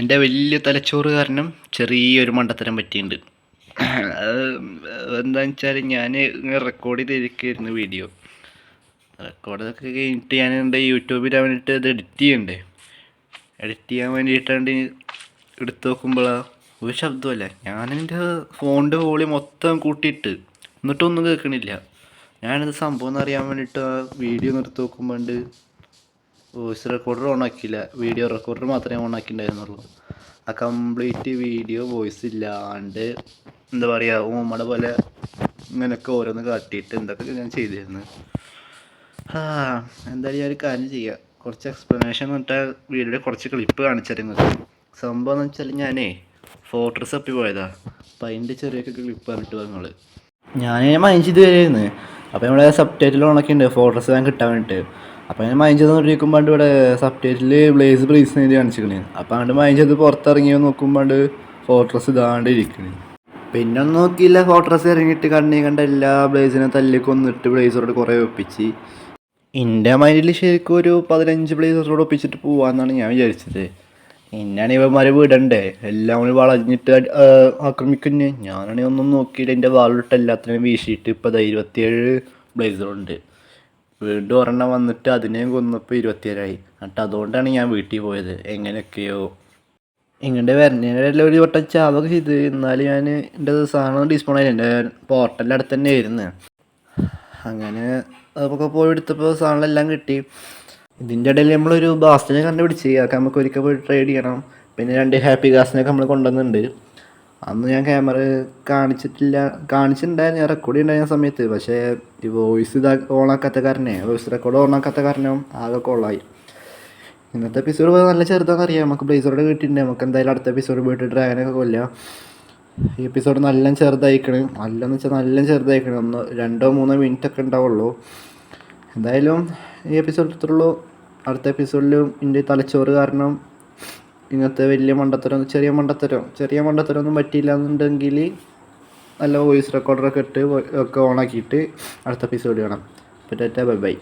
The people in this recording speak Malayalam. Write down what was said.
എൻ്റെ വലിയ തലച്ചോറ് കാരണം ചെറിയൊരു മണ്ടത്തരം പറ്റിയിട്ടുണ്ട്. അത് എന്താണെന്ന് വെച്ചാൽ ഞാൻ ഇങ്ങനെ റെക്കോർഡ് ചെയ്തിരിക്കുകയായിരുന്നു വീഡിയോ. റെക്കോർഡൊക്കെ കഴിഞ്ഞിട്ട് ഞാൻ എൻ്റെ യൂട്യൂബിൽ വേണ്ടിയിട്ട് അത് എഡിറ്റ് ചെയ്യണ്ടേ. എഡിറ്റ് ചെയ്യാൻ വേണ്ടിയിട്ടാണ്ട് എടുത്ത് നോക്കുമ്പോഴാണ് ഒരു ശബ്ദമല്ല. ഞാനെൻ്റെ ഫോണിൻ്റെ വോളിയം മൊത്തം കൂട്ടിയിട്ട് എന്നിട്ടൊന്നും കേൾക്കണില്ല. ഞാനിത് സംഭവം എന്നറിയാൻ വേണ്ടിയിട്ട് വീഡിയോ നിർത്തി നോക്കുമ്പോണ്ട് വോയിസ് റെക്കോർഡർ ഓൺ ആക്കിയില്ല, വീഡിയോ റെക്കോർഡർ മാത്രമേ ഓൺ ആക്കിയിട്ടുണ്ടായിരുന്നുള്ളൂ. ആ കംപ്ലീറ്റ് വീഡിയോ വോയിസ് ഇല്ലാണ്ട് എന്താ പറയുക നമ്മുടെ പോലെ ഇങ്ങനെയൊക്കെ ഓരോന്ന് കാട്ടിയിട്ട് എന്തൊക്കെ ഞാൻ ചെയ്തിരുന്നു. എന്തായാലും ഞാൻ ഒരു കാര്യം ചെയ്യാം, കുറച്ച് എക്സ്പ്ലനേഷൻ എന്നിട്ട് വീഡിയോയുടെ കുറച്ച് ക്ലിപ്പ് കാണിച്ചിരുന്നത്. സംഭവം എന്ന് വെച്ചാൽ ഞാനേ ഫോട്ടോസ് തപ്പി പോയതാ. അപ്പം അതിൻ്റെ ചെറിയൊക്കെ ക്ലിപ്പ് പറഞ്ഞിട്ട് നിങ്ങൾ ഞാൻ മൈൻഡ് ചെയ്ത് വരുമായിരുന്നു. അപ്പോൾ നമ്മളെ സബ് ടൈറ്റിൽ ഓണൊക്കെ ഫോട്ടോസ് ഞാൻ കിട്ടാൻ വേണ്ടിയിട്ട്. അപ്പോൾ ഞാൻ മൈൻഡ് ചെയ്തുകൊണ്ടിരിക്കുമ്പോൾ ഇവിടെ സബ് ടൈറ്റിൽ ബ്ലേസ് ബ്രീസ് എഴുതി കാണിച്ചിരിക്കണേ. അപ്പോൾ അങ്ങോട്ട് മൈൻഡ് ചെയ്ത് പുറത്തിറങ്ങി നോക്കുമ്പോൾ ഫോട്ടോസ് ഇതാണ്ട് ഇരിക്കണേ. പിന്നെ ഒന്നും നോക്കിയില്ല, ഫോട്ടോസ് ഇറങ്ങിയിട്ട് കണ്ട എല്ലാ ബ്ലേസിനെ തല്ലി കൊന്നിട്ട് ബ്ലേസറോട് കുറേ ഒപ്പിച്ച്. എൻ്റെ മൈൻഡിൽ ശരിക്കും ഒരു 15 ബ്ലേസറോട് ഒപ്പിച്ചിട്ട് പോവാന്നാണ് ഞാൻ വിചാരിച്ചത്. എന്നാണ് ഇവന്മാരെ വിടണ്ടേ, എല്ലാം കൂടി വളഞ്ഞിട്ട് ആക്രമിക്കുന്നേ. ഞാനാണെങ്കിൽ ഒന്നും നോക്കിയിട്ട് എൻ്റെ വാളിട്ട് എല്ലാത്തിനും വീശിയിട്ട് ഇപ്പോൾ 27 ബ്ലേസറുണ്ട്. വീണ്ടും ഒരെണ്ണം വന്നിട്ട് അതിനെയും കൊന്നപ്പോൾ 27ആയി. എന്നിട്ട് അതുകൊണ്ടാണ് ഞാൻ വീട്ടിൽ പോയത്. എങ്ങനെയൊക്കെയോ ഇങ്ങോട്ട് വരുന്നതിനെല്ലാം ഒരു വട്ടം ചാവൊക്കെ ചെയ്ത്. എന്നാലും ഞാൻ എൻ്റെ സാധനം ഡിസ്പോൺ ആയില്ല, എൻ്റെ പോർട്ടലിൻ്റെ അടുത്ത് തന്നെ ആയിരുന്നു. അങ്ങനെ അതൊക്കെ പോയി എടുത്തപ്പോൾ സാധനങ്ങളെല്ലാം കിട്ടി. ഇതിൻ്റെ ഇടയിൽ നമ്മളൊരു ബാസ്റ്റിനെ കണ്ടുപിടിച്ച് അതൊക്കെ നമുക്ക് ഒരിക്കൽ പോയി ട്രേഡ് ചെയ്യണം. പിന്നെ 2 ഹാപ്പി ഗാസിനൊക്കെ നമ്മൾ കൊണ്ടുവന്നിട്ടുണ്ട്. അന്ന് ഞാൻ ക്യാമറ കാണിച്ചിട്ടുണ്ടായിരുന്നു, ഞാൻ റെക്കോർഡ് ചെയ്യുന്ന സമയത്ത്. പക്ഷേ ഈ വോയിസ് ഓണാക്കാത്ത കാരണേ, വോയിസ് റെക്കോർഡ് ഓണാക്കാത്ത കാരണം ആകെ കൊള്ളായി. ഇന്നത്തെ എപ്പിസോഡ് നല്ല ചെറുതാണെന്ന് അറിയാം, നമുക്ക് ബ്ലേസറോടെ കിട്ടിയിട്ടുണ്ട്. നമുക്ക് എന്തായാലും അടുത്ത എപ്പിസോഡ് പോയിട്ട് ഡ്രാഗനൊക്കെ കൊല്ലാം. ഈ എപ്പിസോഡ് നല്ല ചെറുതായിക്കണം, നല്ലതെന്ന് വെച്ചാൽ നല്ല ചെറുതായിക്കണം. 2-3 മിനിറ്റ് ഒക്കെ ഉണ്ടാവുള്ളൂ. എന്തായാലും ഈ എപ്പിസോഡ് ഇത്രയുള്ളൂ. അടുത്ത എപ്പിസോഡിലും എൻ്റെ തലച്ചോറ് കാരണം ഇങ്ങനത്തെ വലിയ മണ്ടത്തരം ചെറിയ മണ്ടത്തരം ഒന്നും പറ്റിയില്ല എന്നുണ്ടെങ്കിൽ നല്ല വോയിസ് റെക്കോർഡറൊക്കെ ഇട്ട് ഒക്കെ ഓണാക്കിയിട്ട് അടുത്ത എപ്പിസോഡ് കാണാം. Bye bye.